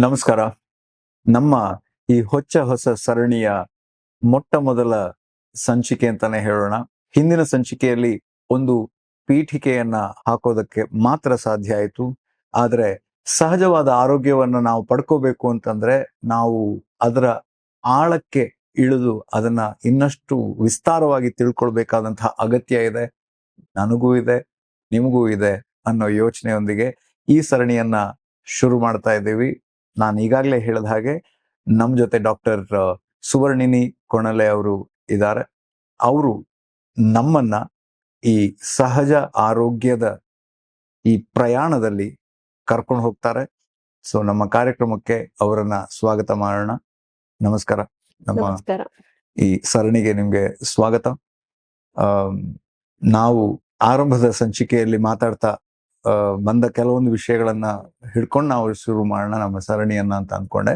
ನಮಸ್ಕಾರ. ನಮ್ಮ ಈ ಹೊಸ ಸರಣಿಯ ಮೊಟ್ಟ ಮೊದಲ ಸಂಚಿಕೆ ಅಂತಾನೆ ಹೇಳೋಣ. ಹಿಂದಿನ ಸಂಚಿಕೆಯಲ್ಲಿ ಒಂದು ಪೀಠಿಕೆಯನ್ನ ಹಾಕೋದಕ್ಕೆ ಮಾತ್ರ ಸಾಧ್ಯ ಆಯಿತು. ಆದ್ರೆ ಸಹಜವಾದ ಆರೋಗ್ಯವನ್ನ ನಾವು ಪಡ್ಕೋಬೇಕು ಅಂತಂದ್ರೆ ನಾವು ಅದರ ಆಳಕ್ಕೆ ಇಳಿದು ಅದನ್ನ ಇನ್ನಷ್ಟು ವಿಸ್ತಾರವಾಗಿ ತಿಳ್ಕೊಳ್ಬೇಕಾದಂತಹ ಅಗತ್ಯ ಇದೆ. ನನಗೂ ಇದೆ, ನಿಮಗೂ ಇದೆ ಅನ್ನೋ ಯೋಚನೆಯೊಂದಿಗೆ ಈ ಸರಣಿಯನ್ನ ಶುರು ಮಾಡ್ತಾ ಇದ್ದೀವಿ. ನಾನು ಈಗಾಗಲೇ ಹೇಳಿದ ಹಾಗೆ ನಮ್ಮ ಜೊತೆ ಡಾಕ್ಟರ್ ಸುವರ್ಣಿನಿ ಕೊಣಲೆ ಅವರು ಇದ್ದಾರೆ. ಅವರು ನಮ್ಮನ್ನ ಈ ಸಹಜ ಆರೋಗ್ಯದ ಈ ಪ್ರಯಾಣದಲ್ಲಿ ಕರ್ಕೊಂಡು ಹೋಗ್ತಾರೆ. ಸೊ ನಮ್ಮ ಕಾರ್ಯಕ್ರಮಕ್ಕೆ ಅವರನ್ನ ಸ್ವಾಗತ ಮಾಡೋಣ. ನಮಸ್ಕಾರ. ನಮ್ಮ ಈ ಸರಣಿಗೆ ನಿಮ್ಗೆ ಸ್ವಾಗತ. ನಾವು ಆರಂಭದ ಸಂಚಿಕೆಯಲ್ಲಿ ಮಾತಾಡ್ತಾ ಬಂದ ಕೆಲವೊಂದು ವಿಷಯಗಳನ್ನ ಹಿಡ್ಕೊಂಡು ನಾವು ಶುರು ಮಾಡೋಣ ನಮ್ಮ ಸರಣಿಯನ್ನ ಅಂತ ಅನ್ಕೊಂಡೆ.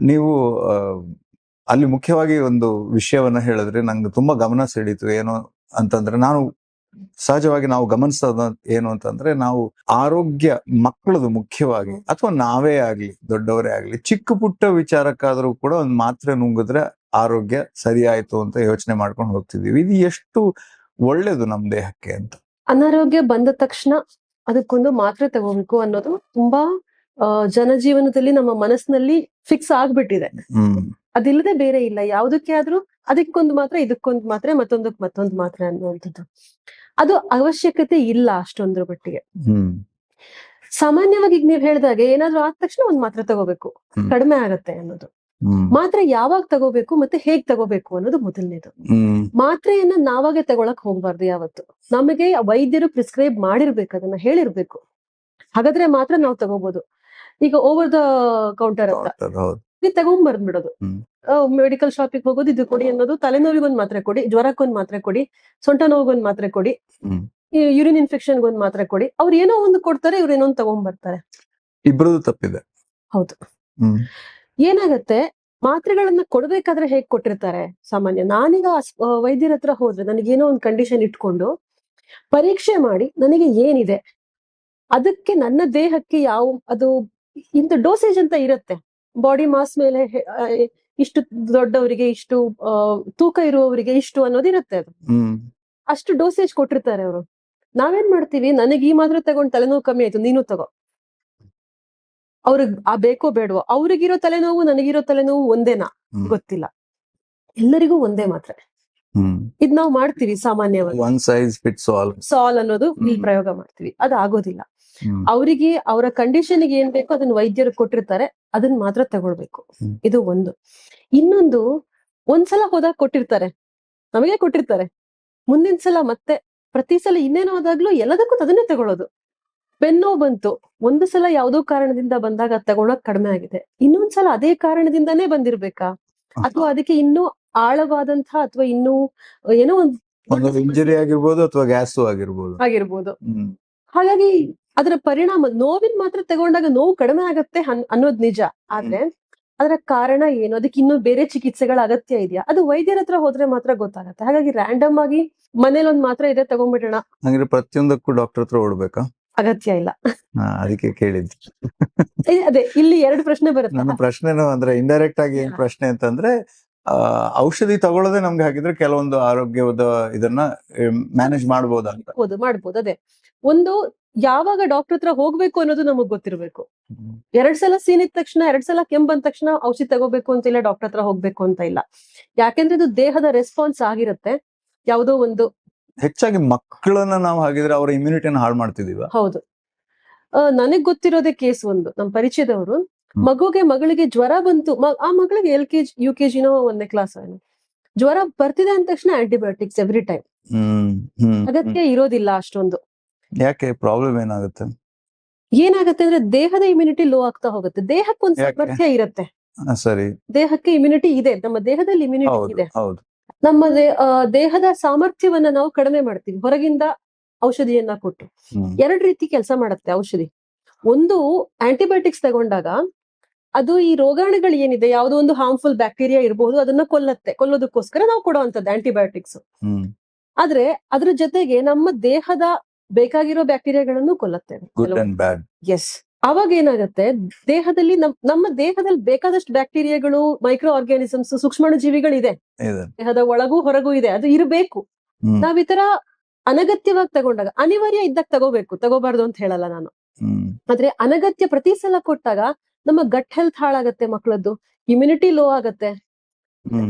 ನೀವು ಅಲ್ಲಿ ಮುಖ್ಯವಾಗಿ ಒಂದು ವಿಷಯವನ್ನ ಹೇಳಿದ್ರೆ ನಂಗೆ ತುಂಬಾ ಗಮನ ಸೆಳೀತು. ಏನು ಅಂತಂದ್ರೆ, ಸಹಜವಾಗಿ ನಾವು ಗಮನಿಸೋದು ಏನು ಅಂತಂದ್ರೆ, ನಾವು ಆರೋಗ್ಯ ಮಕ್ಕಳದು ಮುಖ್ಯವಾಗಿ, ಅಥವಾ ನಾವೇ ಆಗ್ಲಿ ದೊಡ್ಡವರೇ ಆಗ್ಲಿ, ಚಿಕ್ಕ ಪುಟ್ಟ ವಿಚಾರಕ್ಕಾದ್ರೂ ಕೂಡ ಒಂದು ಮಾತ್ರೆ ನುಂಗಿದ್ರೆ ಆರೋಗ್ಯ ಸರಿ ಆಯ್ತು ಅಂತ ಯೋಚನೆ ಮಾಡ್ಕೊಂಡು ಹೋಗ್ತಿದೀವಿ. ಇದು ಎಷ್ಟು ಒಳ್ಳೇದು ನಮ್ ದೇಹಕ್ಕೆ ಅಂತ. ಅನಾರೋಗ್ಯ ಬಂದ ತಕ್ಷಣ ಅದಕ್ಕೊಂದು ಮಾತ್ರೆ ತಗೋಬೇಕು ಅನ್ನೋದು ತುಂಬಾ ಜನಜೀವನದಲ್ಲಿ ನಮ್ಮ ಮನಸ್ಸಿನಲ್ಲಿ ಫಿಕ್ಸ್ ಆಗ್ಬಿಟ್ಟಿದೆ. ಅದಿಲ್ಲದೆ ಬೇರೆ ಇಲ್ಲ. ಯಾವುದಕ್ಕೆ ಆದ್ರೂ ಅದಕ್ಕೊಂದು ಮಾತ್ರೆ, ಇದಕ್ಕೊಂದು ಮಾತ್ರೆ, ಮತ್ತೊಂದಕ್ಕೆ ಮತ್ತೊಂದು ಮಾತ್ರೆ ಅನ್ನುವಂಥದ್ದು ಅದು ಅವಶ್ಯಕತೆ ಇಲ್ಲ ಅಷ್ಟೊಂದ್ರ ಮಟ್ಟಿಗೆ. ಸಾಮಾನ್ಯವಾಗಿ ಈಗ ನೀವ್ ಹೇಳ್ದಾಗೆ ಏನಾದ್ರೂ ಆದ ತಕ್ಷಣ ಒಂದ್ ಮಾತ್ರೆ ತಗೋಬೇಕು, ಕಡಿಮೆ ಆಗತ್ತೆ ಅನ್ನೋದು. ಮಾತ್ರೆ ಯಾವಾಗ ತಗೋಬೇಕು ಮತ್ತೆ ಹೇಗ್ ತಗೋಬೇಕು ಅನ್ನೋದು ಮೊದಲನೇದು. ಮಾತ್ರೆಯನ್ನ ನಾವಾಗೆ ತಗೊಳಕ್ ಹೋಗ್ಬಾರ್ದು ಯಾವತ್ತು. ನಮಗೆ ವೈದ್ಯರು ಪ್ರಿಸ್ಕ್ರೈಬ್ ಮಾಡಿರ್ಬೇಕು, ಅದನ್ನ ಹೇಳಿರ್ಬೇಕು. ಹಾಗಾದ್ರೆ ಮಾತ್ರ ನಾವು ತಗೋಬಹುದು. ಈಗ ಓವರ್ ದ ಕೌಂಟರ್ ಅಂತ ತಗೊಂಡ್ಬರ್ದ್ಬಿಡೋದು. ಮೆಡಿಕಲ್ ಶಾಪಿಗೆ ಹೋಗೋದು, ಇದು ಕೊಡಿ ಅನ್ನೋದು, ತಲೆನೋವಿಗೊಂದ್ ಮಾತ್ರೆ ಕೊಡಿ, ಜ್ವರಕ್ಕೊಂದ್ ಮಾತ್ರೆ ಕೊಡಿ, ಸೊಂಟ ನೋವಿಗೊಂದ್ ಮಾತ್ರೆ ಕೊಡಿ, ಯೂರಿನ್ ಇನ್ಫೆಕ್ಷನ್ಗೊಂದ್ ಮಾತ್ರೆ ಕೊಡಿ. ಅವ್ರು ಏನೋ ಒಂದು ಕೊಡ್ತಾರೆ, ಇವ್ರು ಏನೋ ಒಂದು ತಗೊಂಡ್ಬರ್ತಾರೆ. ಇಬ್ರದು ತಪ್ಪಿದೆ. ಹೌದು. ಏನಾಗತ್ತೆ, ಮಾತ್ರೆಗಳನ್ನ ಕೊಡ್ಬೇಕಾದ್ರೆ ಹೇಗ್ ಕೊಟ್ಟಿರ್ತಾರೆ ಸಾಮಾನ್ಯ. ನಾನೀಗ ವೈದ್ಯರ ಹತ್ರ ಹೋದ್ರೆ ನನಗೇನೋ ಒಂದು ಕಂಡೀಷನ್ ಇಟ್ಕೊಂಡು ಪರೀಕ್ಷೆ ಮಾಡಿ ನನಗೆ ಏನಿದೆ ಅದಕ್ಕೆ ನನ್ನ ದೇಹಕ್ಕೆ ಅದು ಇಂತ ಡೋಸೇಜ್ ಅಂತ ಇರುತ್ತೆ. ಬಾಡಿ ಮಾಸ್ ಮೇಲೆ ಇಷ್ಟು ದೊಡ್ಡವರಿಗೆ ಇಷ್ಟು, ತೂಕ ಇರುವವರಿಗೆ ಇಷ್ಟು ಅನ್ನೋದಿರುತ್ತೆ. ಅದು ಅಷ್ಟು ಡೋಸೇಜ್ ಕೊಟ್ಟಿರ್ತಾರೆ ಅವರು. ನಾವೇನ್ ಮಾಡ್ತೀವಿ, ನನಗೆ ಈ ಮಾತ್ರೆ ತಗೊಂಡು ತಲೆನೋವು ಕಮ್ಮಿ ಆಯ್ತು, ನೀನು ತಗೋ. ಅವ್ರಿಗೆ ಬೇಕೋ ಬೇಡವೋ, ಅವ್ರಿಗಿರೋ ತಲೆನೋವು ನನಗಿರೋ ತಲೆನೋವು ಒಂದೇನಾ ಗೊತ್ತಿಲ್ಲ. ಎಲ್ಲರಿಗೂ ಒಂದೇ ಮಾತ್ರೆ. ಇದ್ ನಾವು ಮಾಡ್ತೀವಿ ಸಾಮಾನ್ಯವಾಗಿ, ಒನ್ ಸೈಜ್ ಫಿಟ್ಸ್ ಆಲ್ ಅನ್ನೋದು ಇಲ್ಲಿ ಪ್ರಯೋಗ ಮಾಡ್ತೀವಿ. ಅದು ಆಗೋದಿಲ್ಲ. ಅವರಿಗೆ ಅವರ ಕಂಡೀಷನ್ಗೆ ಏನ್ ಬೇಕೋ ಅದನ್ನ ವೈದ್ಯರು ಕೊಟ್ಟಿರ್ತಾರೆ, ಅದನ್ನ ಮಾತ್ರ ತಗೊಳ್ಬೇಕು. ಇದು ಒಂದು. ಇನ್ನೊಂದು, ಒಂದ್ಸಲ ಹೋದಾಗ ಕೊಟ್ಟಿರ್ತಾರೆ, ನಮಗೆ ಕೊಟ್ಟಿರ್ತಾರೆ. ಮುಂದಿನ ಸಲ ಮತ್ತೆ ಪ್ರತಿ ಸಲ ಇನ್ನೇನೋ ಆದಾಗ್ಲೂ ಎಲ್ಲದಕ್ಕೂ ಅದನ್ನೇ ತಗೊಳ್ಳೋದು. ಬೆನ್ನೋ ಬಂತು, ಒಂದು ಸಲ ಯಾವುದೋ ಕಾರಣದಿಂದ ಬಂದಾಗ ತಗೊಳಕ್ ಕಡಿಮೆ ಆಗಿದೆ, ಇನ್ನೊಂದ್ಸಲ ಅದೇ ಕಾರಣದಿಂದಾನೇ ಬಂದಿರ್ಬೇಕಾ, ಅಥವಾ ಅದಕ್ಕೆ ಇನ್ನೂ ಆಳವಾದಂತಹ ಅಥವಾ ಇನ್ನೂ ಏನೋ ಒಂದು ಇಂಜರಿ ಆಗಿರ್ಬೋದು, ಅಥವಾ ಗ್ಯಾಸ್ ಆಗಿರ್ಬೋದು. ಹಾಗಾಗಿ ಅದರ ಪರಿಣಾಮ, ನೋವಿನ ಮಾತ್ರ ತಗೊಂಡಾಗ ನೋವು ಕಡಿಮೆ ಆಗತ್ತೆ ಅನ್ನೋದು ನಿಜ. ಆದ್ರೆ ಅದರ ಕಾರಣ ಏನು, ಅದಕ್ಕೆ ಇನ್ನೂ ಬೇರೆ ಚಿಕಿತ್ಸೆಗಳ ಅಗತ್ಯ ಇದೆಯಾ, ಅದು ವೈದ್ಯರ ಹತ್ರ ಹೋದ್ರೆ ಮಾತ್ರ ಗೊತ್ತಾಗತ್ತೆ. ಹಾಗಾಗಿ ರ್ಯಾಂಡಮ್ ಆಗಿ ಮನೇಲಿ ಒಂದ್ ಮಾತ್ರ ಇದೆ ತಗೊಂಡ್ಬಿಡೋಣ, ಹಾಗೆ ಪ್ರತಿಯೊಂದಕ್ಕೂ ಡಾಕ್ಟರ್ ಹತ್ರ ಓಡ್ಬೇಕಾ? ಅಗತ್ಯ ಇಲ್ಲ. ಅದಕ್ಕೆ ಕೇಳಿದ್ವಿ. ಅದೇ ಇಲ್ಲಿ ಎರಡು ಪ್ರಶ್ನೆ ಬರುತ್ತೆ. ನನ್ನ ಪ್ರಶ್ನೆನು ಅಂದ್ರೆ ಇಂಡೈರೆಕ್ಟ್ ಆಗಿ ಏನ್ ಪ್ರಶ್ನೆ ಅಂತಂದ್ರೆ, ಔಷಧಿ ತಗೊಳ್ಳೋದೇ ನಮ್ಗೆ ಹಾಕಿದ್ರೆ ಕೆಲವೊಂದು ಆರೋಗ್ಯದ ಇದನ್ನ ಮ್ಯಾನೇಜ್ ಮಾಡ್ಬೋದು. ಅದೇ ಒಂದು, ಯಾವಾಗ ಡಾಕ್ಟರ್ ಹತ್ರ ಹೋಗ್ಬೇಕು ಅನ್ನೋದು ನಮಗ್ ಗೊತ್ತಿರ್ಬೇಕು. 2 ಸಲ ಸೀನಿದ ತಕ್ಷಣ, 2 ಸಲ ಕೆಮ್ಮು ಬಂದ ತಕ್ಷಣ ಔಷಧಿ ತಗೋಬೇಕು ಅಂತ ಇಲ್ಲ, ಡಾಕ್ಟರ್ ಹತ್ರ ಹೋಗ್ಬೇಕು ಅಂತ ಇಲ್ಲ. ಯಾಕೆಂದ್ರೆ ಇದು ದೇಹದ ರೆಸ್ಪಾನ್ಸ್ ಆಗಿರುತ್ತೆ. ಯಾವುದೋ ಒಂದು, ಹೆಚ್ಚಾಗಿ ಮಕ್ಕಳನ್ನ ನಾವು ಹಾಗಿದ್ರೆ ಅವರ ಇಮ್ಯುನಿಟಿಯನ್ನು ಹಾಳು ಮಾಡ್ತಿದೀವ. ಹೌದು. ನನಗ್ ಗೊತ್ತಿರೋದೇ ಕೇಸ್ ಒಂದು, ನಮ್ ಪರಿಚಯದವರು ಮಗಳಿಗೆ ಜ್ವರ ಬಂತು. ಆ ಮಗಳಿಗೆ LKG UKG ಒಂದನೇ ಕ್ಲಾಸ್ ಜ್ವರ ಬರ್ತಿದೆ ಅಂದ ತಕ್ಷಣ ಆಂಟಿಬಯೋಟಿಕ್ಸ್ ಎವ್ರಿ ಟೈಮ್. ಅಗತ್ಯ ಇರೋದಿಲ್ಲ ಅಷ್ಟೊಂದು. ಯಾಕೆ? ಪ್ರಾಬ್ಲಮ್ ಏನಾಗುತ್ತೆ ಅಂದ್ರೆ ದೇಹದ ಇಮ್ಯುನಿಟಿ ಲೋ ಆಗ್ತಾ ಹೋಗುತ್ತೆ. ದೇಹಕ್ಕೊಂದು ಸಾಮರ್ಥ್ಯ ಇರುತ್ತೆ. ಸರಿ, ದೇಹಕ್ಕೆ ಇಮ್ಯುನಿಟಿ ಇದೆ, ನಮ್ಮ ದೇಹದಲ್ಲಿ ಇಮ್ಯುನಿಟಿ ಇದೆ. ಹೌದು. ನಮ್ಮ ದೇಹದ ಸಾಮರ್ಥ್ಯವನ್ನ ನಾವು ಕಡಿಮೆ ಮಾಡ್ತೀವಿ ಹೊರಗಿಂದ ಔಷಧಿಯನ್ನ ಕೊಟ್ಟು. 2 ರೀತಿ ಕೆಲಸ ಮಾಡುತ್ತೆ ಔಷಧಿ. ಒಂದು, ಆಂಟಿಬಯೋಟಿಕ್ಸ್ ತಗೊಂಡಾಗ ಅದು ಈ ರೋಗಾಣುಗಳು ಏನಿದೆ, ಯಾವುದೋ ಒಂದು ಹಾರ್ಮ್ಫುಲ್ ಬ್ಯಾಕ್ಟೀರಿಯಾ ಇರಬಹುದು, ಅದನ್ನ ಕೊಲ್ಲೋದಕ್ಕೋಸ್ಕರ ನಾವು ಕೊಡುವಂತದ್ದು ಆಂಟಿಬಯೋಟಿಕ್ಸ್. ಆದ್ರೆ ಅದ್ರ ಜೊತೆಗೆ ನಮ್ಮ ದೇಹದ ಬೇಕಾಗಿರೋ ಬ್ಯಾಕ್ಟೀರಿಯಾಗಳನ್ನು ಕೊಲ್ಲುತ್ತೆ. ಎಸ್, ಅವಾಗ ಏನಾಗತ್ತೆ, ದೇಹದಲ್ಲಿ ನಮ್ಮ ದೇಹದಲ್ಲಿ ಬೇಕಾದಷ್ಟು ಬ್ಯಾಕ್ಟೀರಿಯಾಗಳು, ಮೈಕ್ರೋ ಆರ್ಗ್ಯಾನಿಸಮ್ಸ್, ಸೂಕ್ಷ್ಮಾಣು ಜೀವಿಗಳಿದೆ. ದೇಹದ ಒಳಗೂ ಹೊರಗೂ ಇದೆ, ಅದು ಇರಬೇಕು. ನಾವ್ ಈ ತರ ಅನಗತ್ಯವಾಗಿ ತಗೊಂಡಾಗ, ಅನಿವಾರ್ಯ ಇದ್ದಾಗ ತಗೋಬೇಕು, ತಗೋಬಾರ್ದು ಅಂತ ಹೇಳಲ್ಲ ನಾನು. ಆದ್ರೆ ಅನಗತ್ಯ ಪ್ರತಿ ಸಲ ಕೊಟ್ಟಾಗ ನಮ್ಮ ಗಟ್ ಹೆಲ್ತ್ ಹಾಳಾಗತ್ತೆ, ಮಕ್ಕಳದ್ದು ಇಮ್ಯುನಿಟಿ ಲೋ ಆಗತ್ತೆ.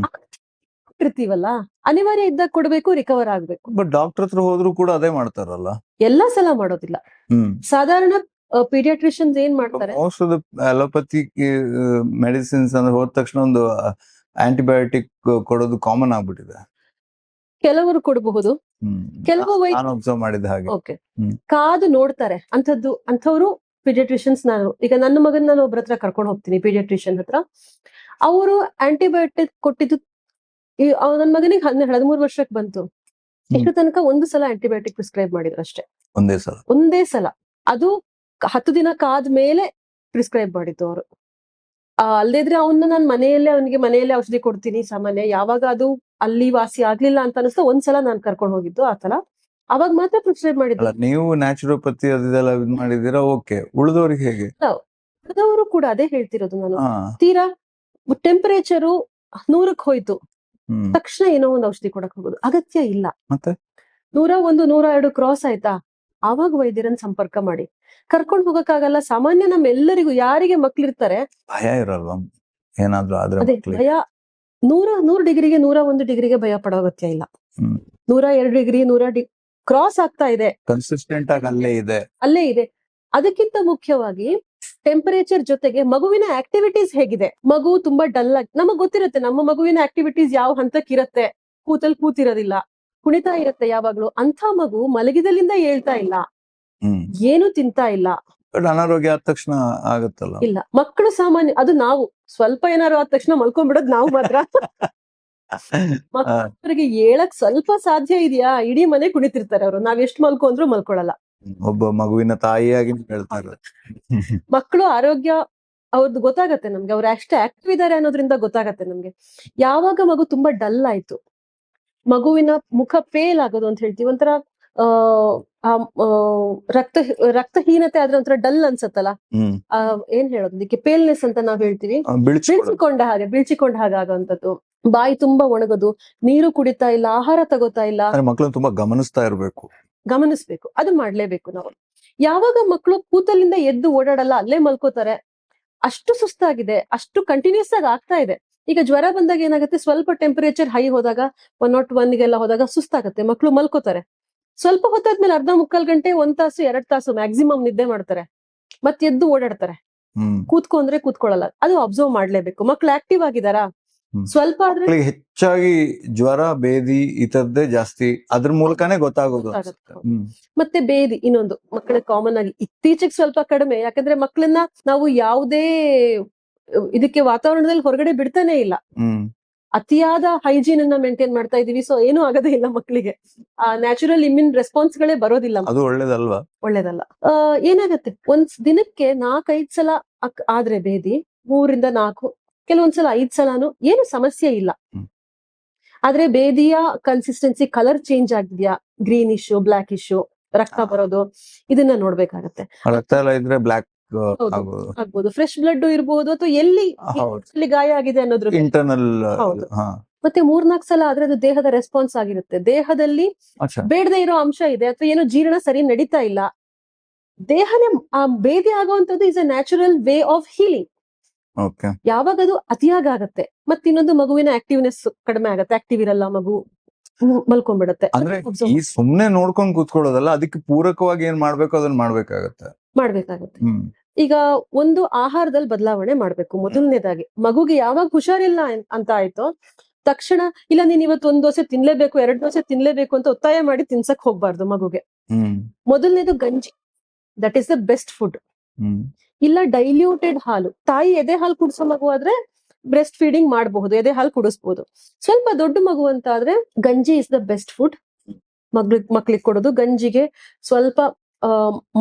ಇರ್ತೀವಲ್ಲ, ಅನಿವಾರ್ಯ ಇದ್ದಾಗ ಕೊಡ್ಬೇಕು, ರಿಕವರ್ ಆಗ್ಬೇಕು. ಬಟ್ ಡಾಕ್ಟರ್ ಹತ್ರ ಹೋದ್ರು ಕೂಡ ಅದೇ ಮಾಡ್ತಾರಲ್ಲ, ಎಲ್ಲಾ ಸಲ ಮಾಡೋದಿಲ್ಲ. ಸಾಧಾರಣ ಪೀಡಿಯಾಟ್ರಿಷಿಯನ್ಸ್ ಏನ್ ಮಾಡ್ತಾರೆ, most of the allopathy medicines ಅಂದ್ರೆ ಹೋದ ತಕ್ಷಣ ಒಂದು ಆಂಟಿಬಯೋಟಿಕ್ ಕೊಡೋದು ಕಾಮನ್ ಆಗ್ಬಿಟ್ಟಿದೆ. ಕೆಲವರು ಕೊಡಬಹುದು, ಕೆಲವು ನಾನು ಅಬ್ಸರ್ವ್ ಮಾಡಿದ ಹಾಗೆ. ಓಕೆ, ಕಾದು ನೋಡ್ತಾರೆ ಅಂಥವ್ರು ಪೀಡಿಯಾಟ್ರಿಷಿಯನ್ಸ್. ಈಗ ನನ್ನ ಮಗನ್ ನಾನು ಒಬ್ರ ಹತ್ರ ಕರ್ಕೊಂಡು ಹೋಗ್ತೀನಿ, ಪೀಡಿಯಾಟ್ರಿಷಿಯನ್ ಹತ್ರ. ಅವರು ಆಂಟಿಬಯೋಟಿಕ್ ಕೊಟ್ಟಿದ್ದು, ನನ್ನ ಮಗನಿಗೆ 13 ವರ್ಷಕ್ಕೆ ಬಂತು. ಇಷ್ಟು ತನಕ ಒಂದು ಸಲ ಆಂಟಿಬಯೋಟಿಕ್ ಪ್ರಿಸ್ಕ್ರೈಬ್ ಮಾಡಿದ್ರು ಅಷ್ಟೇ, ಒಂದೇ ಸಲ. ಅದು 10 ದಿನ ಕಾದ ಮೇಲೆ ಪ್ರಿಸ್ಕ್ರೈಬ್ ಮಾಡಿದ್ದು ಅವರು. ಅಲ್ಲದಿದ್ರೆ ನಾನು ಅವನಿಗೆ ಮನೆಯಲ್ಲೇ ಔಷಧಿ ಕೊಡ್ತೀನಿ ಸಾಮಾನ್ಯ. ಯಾವಾಗ ಅದು ಅಲ್ಲಿ ವಾಸಿ ಆಗ್ಲಿಲ್ಲ ಅಂತ ಅನಿಸ್ತಾ ಒಂದ್ಸಲ ನಾನು ಕರ್ಕೊಂಡು ಹೋಗಿದ್ದು ಆ ತರ, ಅವಾಗ ಮಾತ್ರ ಪ್ರಿಸ್ಕ್ರೈಬ್ ಮಾಡಿದ್ರು. ನೀವು ನ್ಯಾಚುರೋಪತಿ ಅದೆಲ್ಲ ಮಾಡಿದೀರಾ, ಓಕೆ. ಉಳಿದವ್ರಿಗೆ ಹೇಗೆ? ಉಳಿದವರು ಕೂಡ ಅದೇ ಹೇಳ್ತಿರೋದು ನಾನು. ತೀರಾ ಟೆಂಪರೇಚರು 100ಕ್ಕೆ ಹೋಯ್ತು ತಕ್ಷಣ ಏನೋ ಒಂದು ಔಷಧಿ ಕೊಡಕ್ ಹೋಗೋದು ಅಗತ್ಯ ಇಲ್ಲ. ಮತ್ತೆ 101, 102 ಕ್ರಾಸ್ ಆಯ್ತಾ, ಆವಾಗ ವೈದ್ಯರನ್ನ ಸಂಪರ್ಕ ಮಾಡಿ. ಕರ್ಕೊಂಡ್ ಹೋಗಕ್ಕಾಗಲ್ಲ. ಸಾಮಾನ್ಯ ನಮ್ಮೆಲ್ಲರಿಗೂ, ಯಾರಿಗೆ ಮಕ್ಳಿರ್ತಾರೆ, ಭಯ ಇರಲ್ವಾ ಏನಾದ್ರೂ ಆದ್ರೆ? ಅದೇ ಭಯ. 100 ಡಿಗ್ರಿಗೆ 101 ಡಿಗ್ರಿಗೆ ಭಯ ಪಡೋ ಅಗತ್ಯ ಇಲ್ಲ. 102 ಡಿಗ್ರಿ 100 ಕ್ರಾಸ್ ಆಗ್ತಾ ಇದೆ, ಕನ್ಸಿಸ್ಟೆಂಟ್ ಆಗಿ ಅಲ್ಲೇ ಇದೆ. ಅದಕ್ಕಿಂತ ಮುಖ್ಯವಾಗಿ ಟೆಂಪರೇಚರ್ ಜೊತೆಗೆ ಮಗುವಿನ ಆಕ್ಟಿವಿಟೀಸ್ ಹೇಗಿದೆ. ಮಗು ತುಂಬಾ ಡಲ್ ಆಗಿ, ನಮಗ್ ಗೊತ್ತಿರುತ್ತೆ ನಮ್ಮ ಮಗುವಿನ ಆಕ್ಟಿವಿಟೀಸ್ ಯಾವ ಹಂತಕ್ಕಿರತ್ತೆ. ಕೂತಿರೋದಿಲ್ಲ, ಕುಣಿತಾ ಇರತ್ತೆ ಯಾವಾಗ್ಲೂ. ಅಂಥ ಮಗು ಮಲಗಿದಲ್ಲಿಂದ ಹೇಳ್ತಾ ಇಲ್ಲ, ಏನು ತಿಂತಾ ಇಲ್ಲ. ಅನಾರೋಗ್ಯ ಆದ ತಕ್ಷಣ ಆಗತ್ತಲ್ಲ. ಇಲ್ಲ, ಮಕ್ಕಳು ಸಾಮಾನ್ಯ. ಅದು ನಾವು ಸ್ವಲ್ಪ ಏನಾರು ಆದ ತಕ್ಷಣ ಮಲ್ಕೊಂಡ್ಬಿಡೋದು ನಾವು ಮಾತ್ರ. ಮಕ್ಕಳಿಗೆ ಹೇಳಕ್ ಸ್ವಲ್ಪ ಸಾಧ್ಯ ಇದೆಯಾ? ಇಡೀ ಮನೆ ಕುಣಿತಿರ್ತಾರೆ ಅವರು. ನಾವ್ ಎಷ್ಟು ಮಲ್ಕೊಂಡ್ರು ಮಲ್ಕೊಳಲ್ಲ. ಒಬ್ಬ ಮಗುವಿನ ತಾಯಿಯಾಗಿ ಹೇಳ್ತಾರೆ. ಮಕ್ಕಳು ಆರೋಗ್ಯ ಅವ್ರದ್ದು ಗೊತ್ತಾಗತ್ತೆ ನಮ್ಗೆ, ಅವ್ರು ಅಷ್ಟೇ ಆಕ್ಟಿವ್ ಇದಾರೆ ಅನ್ನೋದ್ರಿಂದ ಗೊತ್ತಾಗತ್ತೆ ನಮ್ಗೆ. ಯಾವಾಗ ಮಗು ತುಂಬಾ ಡಲ್ ಆಯ್ತು, ಮಗುವಿನ ಮುಖ ಪೇಲ್ ಆಗೋದು ಅಂತ ಹೇಳ್ತೀವಿ, ಒಂಥರ ರಕ್ತಹೀನತೆ ಆದ್ರೆ ಒಂಥರ ಡಲ್ ಅನ್ಸತ್ತಲ್ಲ, ಏನ್ ಹೇಳೋದು ಅದಕ್ಕೆ, ಪೇಲ್ನೆಸ್ ಅಂತ ನಾವ್ ಹೇಳ್ತೀವಿ. ಬೀಳ್ಚಿಕೊಂಡ ಹಾಗೆ ಆಗೋಂಥದ್ದು. ಬಾಯಿ ತುಂಬಾ ಒಣಗೋದು, ನೀರು ಕುಡಿತಾ ಇಲ್ಲ, ಆಹಾರ ತಗೋತಾ ಇಲ್ಲ. ಮಕ್ಕಳನ್ನ ತುಂಬಾ ಗಮನಿಸ್ಬೇಕು, ಅದು ಮಾಡ್ಲೇಬೇಕು ನಾವು. ಯಾವಾಗ ಮಕ್ಕಳು ಕೂತಲ್ಲಿಂದ ಎದ್ದು ಓಡಾಡಲ್ಲ, ಅಲ್ಲೇ ಮಲ್ಕೋತಾರೆ, ಅಷ್ಟು ಸುಸ್ತಾಗಿದೆ, ಅಷ್ಟು ಕಂಟಿನ್ಯೂಸ್ ಆಗಿ ಆಗ್ತಾ ಇದೆ. ಈಗ ಜ್ವರ ಬಂದಾಗ ಏನಾಗುತ್ತೆ, ಸ್ವಲ್ಪ ಟೆಂಪರೇಚರ್ ಹೈ ಹೋದಾಗ 101ಗೆಲ್ಲ ಹೋದಾಗ ಸುಸ್ತಾಗತ್ತೆ, ಮಕ್ಕಳು ಮಲ್ಕೋತಾರೆ. ಸ್ವಲ್ಪ ಹೊತ್ತಾದ್ಮೇಲೆ ಅರ್ಧ ಮುಕ್ಕಾಲ್ ಗಂಟೆ, 1 ತಾಸು 2 ತಾಸು ಮ್ಯಾಕ್ಸಿಮಮ್ ನಿದ್ದೆ ಮಾಡ್ತಾರೆ, ಮತ್ತೆ ಎದ್ದು ಓಡಾಡ್ತಾರೆ. ಕೂತ್ಕೊಂಡ್ರೆ ಕೂತ್ಕೊಳ್ಳಲ್ಲ. ಅದು ಅಬ್ಸರ್ವ್ ಮಾಡ್ಲೇಬೇಕು. ಮಕ್ಳು ಆಕ್ಟಿವ್ ಆಗಿದಾರಾ? ಸ್ವಲ್ಪ ಆದ್ರೆ ಹೆಚ್ಚಾಗಿ ಜ್ವರ, ಬೇದಿ ಈ ತರದ್ದೇ ಜಾಸ್ತಿ, ಅದ್ರ ಮೂಲಕನೇ ಗೊತ್ತಾಗೋದು. ಮತ್ತೆ ಬೇದಿ ಇನ್ನೊಂದು ಮಕ್ಕಳಿಗೆ ಕಾಮನ್ ಆಗಿ, ಇತ್ತೀಚೆಗೆ ಸ್ವಲ್ಪ ಕಡಿಮೆ. ಯಾಕಂದ್ರೆ ಮಕ್ಕಳನ್ನ ನಾವು ಯಾವುದೇ ಇದಕ್ಕೆ ವಾತಾವರಣದಲ್ಲಿ ಹೊರಗಡೆ ಬಿಡ್ತಾನೆ ಇಲ್ಲ. ಅತಿಯಾದ ಹೈಜೀನ್ ಅನ್ನ ಮೇಂಟೈನ್ ಮಾಡ್ತಾ ಇದೀವಿ. ಸೊ ಏನು ಆಗೋದೇ ಇಲ್ಲ ಮಕ್ಕಳಿಗೆ. ಆ ನ್ಯಾಚುರಲ್ ಇಮ್ಯೂನ್ ರೆಸ್ಪಾನ್ಸ್ ಗಳೇ ಬರೋದಿಲ್ಲ. ಅದು ಒಳ್ಳೇದಲ್ವಾ? ಒಳ್ಳೇದಲ್ಲ. ಏನಾಗತ್ತೆ, ಒಂದ್ ದಿನಕ್ಕೆ 4-5 ಸಲ ಆದ್ರೆ ಬೇದಿ, 3ರಿಂದ 4, ಕೆಲವೊಂದ್ಸಲ 5 ಸಲಾನು ಏನು ಸಮಸ್ಯೆ ಇಲ್ಲ. ಆದ್ರೆ ಬೇದಿಯ ಕನ್ಸಿಸ್ಟೆನ್ಸಿ, ಕಲರ್ ಚೇಂಜ್ ಆಗಿದ್ಯಾ, ಗ್ರೀನಿಶ್, ಬ್ಲಾಕಿಶ್, ರಕ್ತ ಬರೋದು, ಇದನ್ನ ನೋಡ್ಬೇಕಾಗತ್ತೆ. ರಕ್ತ ಎಲ್ಲ ಇದ್ರೆ ಬ್ಲಾಕ್ ಆಗ್ಬೋದು, ಫ್ರೆಶ್ ಬ್ಲಡ್ ಇರಬಹುದು, ಅಥವಾ ಎಲ್ಲಿ ಗಾಯ ಆಗಿದೆ ಅನ್ನೋದ್ರ ಇಂಟರ್ನಲ್. ಮತ್ತೆ 3-4 ಸಲ ಆದ್ರೆ ಅದು ದೇಹದ ರೆಸ್ಪಾನ್ಸ್ ಆಗಿರುತ್ತೆ. ದೇಹದಲ್ಲಿ ಬೇಡದೆ ಇರೋ ಅಂಶ ಇದೆ, ಅಥವಾ ಏನೋ ಜೀರ್ಣ ಸರಿ ನಡೀತಾ ಇಲ್ಲ. ದೇಹನೇ ಬೇದಿ ಆಗುವಂತದ್ದು is a natural way of healing. ಯಾವಾಗ ಅದು ಅತಿಯಾಗತ್ತೆ, ಮತ್ತೆ ಇನ್ನೊಂದು ಮಗುವಿನ ಆಕ್ಟಿವ್ನೆಸ್ ಕಡಿಮೆ ಆಗತ್ತೆ, ಆಕ್ಟಿವ್ ಇರಲ್ಲ, ಮಗು ಮಲ್ಕೊಂಡ್ಬಿಡತ್ತೆ. ಅಂದ್ರೆ ಈ ಸುಮ್ನೆ ನೋಡ್ಕೊಂಡ್ ಕೂತ್ಕೊಳ್ಳೋದಲ್ಲ, ಅದಕ್ಕೆ ಪೂರಕವಾಗಿ ಏನ್ ಮಾಡ್ಬೇಕು ಅದನ್ನ ಮಾಡ್ಬೇಕಾಗತ್ತೆ. ಈಗ ಒಂದು ಆಹಾರದಲ್ಲಿ ಬದಲಾವಣೆ ಮಾಡ್ಬೇಕು. ಮೊದಲನೇದಾಗಿ ಮಗುಗೆ ಯಾವಾಗ ಹುಷಾರಿಲ್ಲ ಅಂತ ಆಯ್ತೋ ತಕ್ಷಣ, ಇಲ್ಲ ನೀನ್ ಇವತ್ತು 1 ದೋಸೆ ತಿನ್ಲೇಬೇಕು, 2 ದೋಸೆ ತಿನ್ಲೇಬೇಕು ಅಂತ ಒತ್ತಾಯ ಮಾಡಿ ತಿನ್ಸಕ್ ಹೋಗ್ಬಾರ್ದು ಮಗುಗೆ. ಮೊದಲನೇದು ಗಂಜಿ, that is the best food. ಇಲ್ಲ ಡೈಲ್ಯೂಟೆಡ್ ಹಾಲು, ತಾಯಿ ಎದೆ ಹಾಲು ಕುಡಿಸೋ ಮಗು ಆದ್ರೆ ಬ್ರೆಸ್ಟ್ ಫೀಡಿಂಗ್ ಮಾಡಬಹುದು, ಎದೆ ಹಾಲು ಕುಡಿಸ್ಬೋದು. ಸ್ವಲ್ಪ ದೊಡ್ಡ ಮಗು ಅಂತ ಆದ್ರೆ ಗಂಜಿ ಇಸ್ ದ ಬೆಸ್ಟ್ ಫುಡ್ ಮಕ್ಳಿಗೆ ಕೊಡೋದು. ಗಂಜಿಗೆ ಸ್ವಲ್ಪ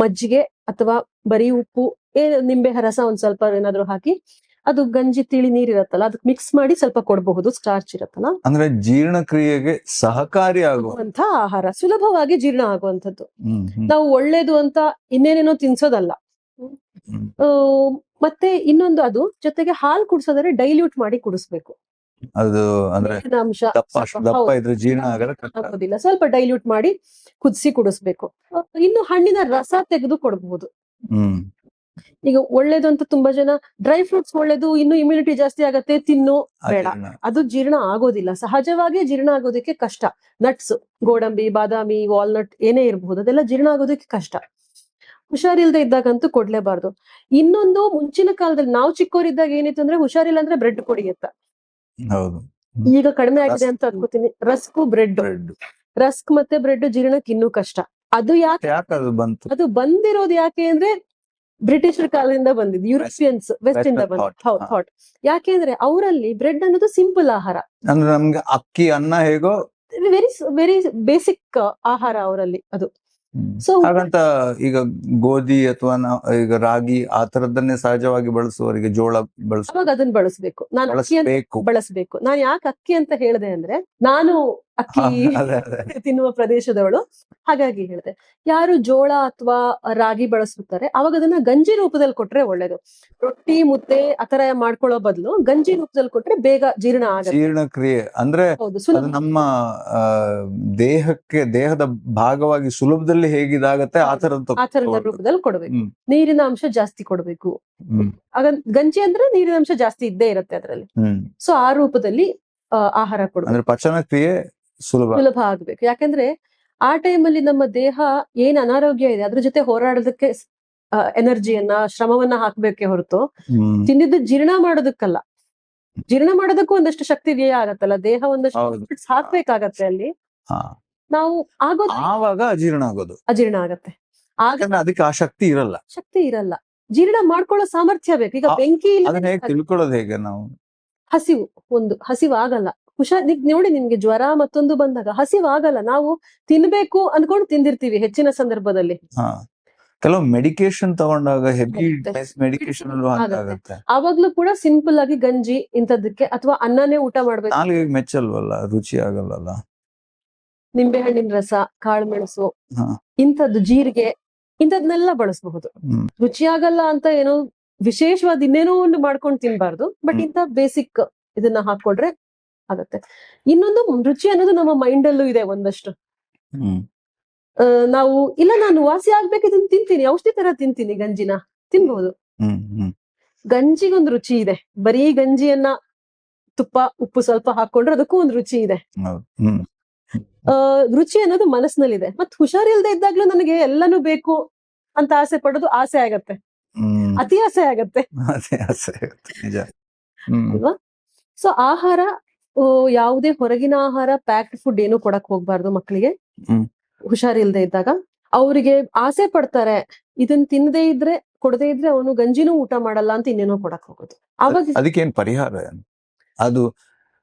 ಮಜ್ಜಿಗೆ ಅಥವಾ ಬರೀ ಉಪ್ಪು, ನಿಂಬೆ ರಸ ಒಂದ್ ಸ್ವಲ್ಪ ಏನಾದ್ರು ಹಾಕಿ, ಅದು ಗಂಜಿ ತಿಳಿ ನೀರಿರತ್ತಲ್ಲ, ಅದಕ್ಕೆ ಮಿಕ್ಸ್ ಮಾಡಿ ಸ್ವಲ್ಪ ಕೊಡಬಹುದು. ಸ್ಟಾರ್ಚ್ ಇರತ್ತಲ್ಲ, ಅಂದ್ರೆ ಜೀರ್ಣಕ್ರಿಯೆಗೆ ಸಹಕಾರಿ ಆಗುವಂತ ಆಹಾರ, ಸುಲಭವಾಗಿ ಜೀರ್ಣ ಆಗುವಂತದ್ದು. ನಾವು ಒಳ್ಳೇದು ಅಂತ ಇನ್ನೇನೇನೋ ತಿನ್ಸೋದಲ್ಲ. ಹ್ಮ್. ಆ, ಮತ್ತೆ ಇನ್ನೊಂದು ಅದು ಜೊತೆಗೆ ಹಾಲು ಕುಡಿಸೋದ್ರೆ ಡೈಲ್ಯೂಟ್ ಮಾಡಿ ಕುಡಿಸ್ಬೇಕು. ಅದು ಅಂದ್ರೆ ನೀರಿನ ಅಂಶ ದಪ್ಪ ಸ್ವಲ್ಪ ಅಷ್ಟು ದಪ್ಪ ಹೌದು, ಇದ್ರೆ ಜೀರ್ಣ ಆಗಲ್ಲ ಕಷ್ಟ. ಆಗೋದಿಲ್ಲ, ಸ್ವಲ್ಪ ಡೈಲ್ಯೂಟ್ ಮಾಡಿ ಕುದಿಸಿ ಕುಡಿಸ್ಬೇಕು. ಇನ್ನು ಹಣ್ಣಿನ ರಸ ತೆಗೆದು ಕೊಡಬಹುದು. ಹ್ಮ್ ಈಗ ಒಳ್ಳೇದು ಅಂತ ತುಂಬಾ ಜನ ಡ್ರೈ ಫ್ರೂಟ್ಸ್ ಒಳ್ಳೇದು, ಇನ್ನು ಇಮ್ಯುನಿಟಿ ಜಾಸ್ತಿ ಆಗತ್ತೆ ತಿನ್ನು, ಬೇಡ. ಅಜೀರ್ಣ. ಅದು ಜೀರ್ಣ ಆಗೋದಿಲ್ಲ, ಸಹಜವಾಗಿ ಜೀರ್ಣ ಆಗೋದಕ್ಕೆ ಕಷ್ಟ. ನಟ್ಸ್, ಗೋಡಂಬಿ, ಬಾದಾಮಿ, ವಾಲ್ನಟ್ ಏನೇ ಇರಬಹುದು, ಅದೆಲ್ಲ ಜೀರ್ಣ ಆಗೋದಕ್ಕೆ ಕಷ್ಟ. ಹುಷಾರಿಲ್ದೆ ಇದ್ದಾಗಂತೂ ಕೊಡ್ಲೇಬಾರ್ದು. ಇನ್ನೊಂದು, ಮುಂಚಿನ ಕಾಲದಲ್ಲಿ ನಾವು ಚಿಕ್ಕವರಿದ್ದಾಗ ಏನಿತ್ತು ಅಂದ್ರೆ, ಹುಷಾರಿಲ್ಲ ಅಂದ್ರೆ ಬ್ರೆಡ್ ಕೊಡಿ ಅಂತ. ಹೌದು. ಈಗ ಕಡಿಮೆ ಆಗಿದೆ ಅಂತ ಅನ್ಕೋತೀನಿ. ರಸ್ಕು ಬ್ರೆಡ್, ಬ್ರೆಡ್ ರಸ್ಕ್ ಮತ್ತೆ ಬ್ರೆಡ್ ಜೀರ್ಣಕ್ಕೆ ಇನ್ನೂ ಕಷ್ಟ. ಅದು ಯಾಕೆ ಅದು ಬಂತು? ಅದು ಬಂದಿರೋದು ಯಾಕೆ ಅಂದ್ರೆ ಬ್ರಿಟಿಷರ ಕಾಲದಿಂದ ಬಂದಿದ್ದು, ಯುರೋಪಿಯನ್ಸ್ ವೆಸ್ಟ್ ಇಂದ ಬಂದಿದ್ದು. ಹೌದು, ಥಾಟ್. ಯಾಕೆಂದ್ರೆ ಅವರಲ್ಲಿ ಬ್ರೆಡ್ ಅನ್ನೋದು ಸಿಂಪಲ್ ಆಹಾರ, ಅಂದ್ರೆ ನಮ್ಗೆ ಅಕ್ಕಿ ಅನ್ನ ಹೇಗೋ ವೆರಿ ವೆರಿ ಬೇಸಿಕ್ ಆಹಾರ ಅವರಲ್ಲಿ ಅದು. ಸೊ ಹಾಗಂತ ಈಗ ಗೋಧಿ ಅಥವಾ ಈಗ ರಾಗಿ ಆ ತರದನ್ನೇ ಸಹಜವಾಗಿ ಬಳಸುವವರಿಗೆ ಜೋಳ ಅವಾಗ ಅದನ್ನ ಬಳಸ್ಬೇಕು. ನಾನು ಅಕ್ಕಿ ಅಂತ ಬಳಸಬೇಕು. ಬಳಸ್ಬೇಕು. ನಾನು ಯಾಕೆ ಅಕ್ಕಿ ಅಂತ ಹೇಳಿದೆ ಅಂದ್ರೆ, ನಾನು ಅಕ್ಕಿ ಅದೇ ಅದೇ. ತಿನ್ನುವ ಪ್ರದೇಶದವಳು, ಹಾಗಾಗಿ ಹೇಳಿದೆ. ಯಾರು ಜೋಳ ಅಥವಾ ರಾಗಿ ಬಳಸುತ್ತಾರೆ ಅವಾಗ ಅದನ್ನ ಗಂಜಿ ರೂಪದಲ್ಲಿ ಕೊಟ್ರೆ ಒಳ್ಳೇದು. ರೊಟ್ಟಿ ಮುದ್ದೆ ಆತರ ಮಾಡ್ಕೊಳ್ಳೋ ಬದಲು ಗಂಜಿ ರೂಪದಲ್ಲಿ ಕೊಟ್ರೆ ಬೇಗ ಜೀರ್ಣ ಆಗುತ್ತೆ. ಜೀರ್ಣಕ್ರಿಯೆ ಅಂದ್ರೆ ಹೌದು, ಅದು ಸುಲಭ. ನಮ್ಮ ದೇಹದ ಭಾಗವಾಗಿ ಸುಲಭದಲ್ಲಿ ಹೇಗಿದಾಗತ್ತೆ ಆ ತರದ ಆ ತರದ ರೂಪದಲ್ಲಿ ಕೊಡ್ಬೇಕು. ನೀರಿನ ಅಂಶ ಜಾಸ್ತಿ ಕೊಡ್ಬೇಕು. ಆಗ ಗಂಜಿ ಅಂದ್ರೆ ನೀರಿನ ಅಂಶ ಜಾಸ್ತಿ ಇದ್ದೇ ಇರುತ್ತೆ ಅದರಲ್ಲಿ. ಸೊ ಆ ರೂಪದಲ್ಲಿ ಆಹಾರ ಕೊಡ್ಬೇಕು. ಅಂದ್ರೆ ಪಚನ ಕ್ರಿಯೆ ಸುಲಭ ಆಗ್ಬೇಕು. ಯಾಕಂದ್ರೆ ಆ ಟೈಮಲ್ಲಿ ನಮ್ಮ ದೇಹ ಏನ್ ಅನಾರೋಗ್ಯ ಇದೆ ಅದ್ರ ಜೊತೆ ಹೋರಾಡೋದಕ್ಕೆ ಎನರ್ಜಿಯನ್ನ, ಶ್ರಮವನ್ನ ಹಾಕ್ಬೇಕೆ ಹೊರತು ತಿಂದಿದ್ದು ಜೀರ್ಣ ಮಾಡೋದಕ್ಕಲ್ಲ. ಜೀರ್ಣ ಮಾಡೋದಕ್ಕೂ ಒಂದಷ್ಟು ಶಕ್ತಿ ವ್ಯಯ ಆಗತ್ತಲ್ಲ, ದೇಹ ಒಂದಷ್ಟು ಹಾಕ್ಬೇಕಾಗತ್ತೆ ಅಲ್ಲಿ. ನಾವು ಆವಾಗ ಅಜೀರ್ಣ ಆಗೋದು, ಅಜೀರ್ಣ ಆಗತ್ತೆ. ಅದಕ್ಕೆ ಆ ಶಕ್ತಿ ಇರಲ್ಲ. ಜೀರ್ಣ ಮಾಡ್ಕೊಳ್ಳೋ ಸಾಮರ್ಥ್ಯ ಬೇಕು. ಈಗ ಬೆಂಕಿ ಅದನ್ನ ಹೇಗೆ ತಿಳ್ಕೊಳ್ಳೋದು, ಹೇಗೆ ನಾವು? ಹಸಿವು ಆಗಲ್ಲ. ನೋಡಿ, ನಿಮ್ಗೆ ಜ್ವರ ಮತ್ತೊಂದು ಬಂದಾಗ ಹಸಿವು ಆಗಲ್ಲ. ನಾವು ತಿನ್ಬೇಕು ಅನ್ಕೊಂಡು ತಿಂದಿರ್ತೀವಿ ಹೆಚ್ಚಿನ ಸಂದರ್ಭದಲ್ಲಿ. ಕೆಲವು ಮೆಡಿಕೇಶನ್ ತಗೊಂಡಾಗ ಹೆವಿ ಮೆಡಿಕೇಶನ್ ಆವಾಗ್ಲೂ ಕೂಡ ಸಿಂಪಲ್ ಆಗಿ ಗಂಜಿ ಇಂಥದಕ್ಕೆ ಅಥವಾ ಅನ್ನನೇ ಊಟ ಮಾಡ್ಬೇಕು. ನಾಲ್ಗೆ ಮೆಚ್ಚಲ್ವಲ್ಲ, ರುಚಿ ಆಗಲ್ಲ. ನಿಂಬೆ ಹಣ್ಣಿನ ರಸ, ಕಾಳುಮೆಣಸು, ಇಂಥದ್ದು, ಜೀರಿಗೆ, ಇಂಥದ್ನೆಲ್ಲ ಬಳಸಬಹುದು. ರುಚಿ ಆಗಲ್ಲ ಅಂತ ಏನೋ ವಿಶೇಷವಾದ ಇನ್ನೇನೋ ಒಂದು ಮಾಡ್ಕೊಂಡು ತಿನ್ಬಾರ್ದು. ಬಟ್ ಇಂಥ ಬೇಸಿಕ್ ಇದನ್ನ ಹಾಕೊಡ್ರೆ ಆಗತ್ತೆ. ಇನ್ನೊಂದು, ರುಚಿ ಅನ್ನೋದು ನಮ್ಮ ಮೈಂಡ್ ಅಲ್ಲೂ ಇದೆ ಒಂದಷ್ಟು. ನಾವು ಇಲ್ಲ, ನಾನು ವಾಸಿ ಆಗ್ಬೇಕು ಇದನ್ನ ತಿಂತೀನಿ, ಔಷಧಿ ತರ ತಿಂತೀನಿ, ಗಂಜಿನ ತಿನ್ಬಹುದು. ಗಂಜಿಗೊಂದು ರುಚಿ ಇದೆ. ಬರೀ ಗಂಜಿಯನ್ನ ತುಪ್ಪ ಉಪ್ಪು ಸ್ವಲ್ಪ ಹಾಕೊಂಡ್ರೆ ಅದಕ್ಕೂ ಒಂದು ರುಚಿ ಇದೆ. ರುಚಿ ಅನ್ನೋದು ಮನಸ್ಸಿನಲ್ಲಿದೆ. ಮತ್ ಹುಷಾರಿಲ್ದೆ ಇದ್ದಾಗ್ಲೂ ನನಗೆ ಎಲ್ಲಾನು ಬೇಕು ಅಂತ ಆಸೆ ಪಡೋದು ಆಸೆ ಆಗತ್ತೆ, ಅತಿ ಆಸೆ ಆಗತ್ತೆ ಅಲ್ವಾ? ಸೊ ಆಹಾರ, ಯಾವುದೇ ಹೊರಗಿನ ಆಹಾರ, ಪ್ಯಾಕ್ಡ್ ಫುಡ್ ಏನು ಕೊಡಕ್ ಹೋಗ್ಬಾರ್ದು ಮಕ್ಕಳಿಗೆ. ಹುಷಾರಿಲ್ದೆ ಇದ್ದಾಗ ಅವ್ರಿಗೆ ಆಸೆ ಪಡ್ತಾರೆ, ಇದನ್ ತಿನ್ನದೇ ಇದ್ರೆ, ಕೊಡದೇ ಇದ್ರೆ ಅವನು ಗಂಜಿನೂ ಊಟ ಮಾಡಲ್ಲ ಅಂತ ಇನ್ನೇನೋ ಕೊಡಕ್ ಹೋಗೋದು. ಅವಾಗ ಅದಕ್ಕೇನ್ ಪರಿಹಾರ? ಅದು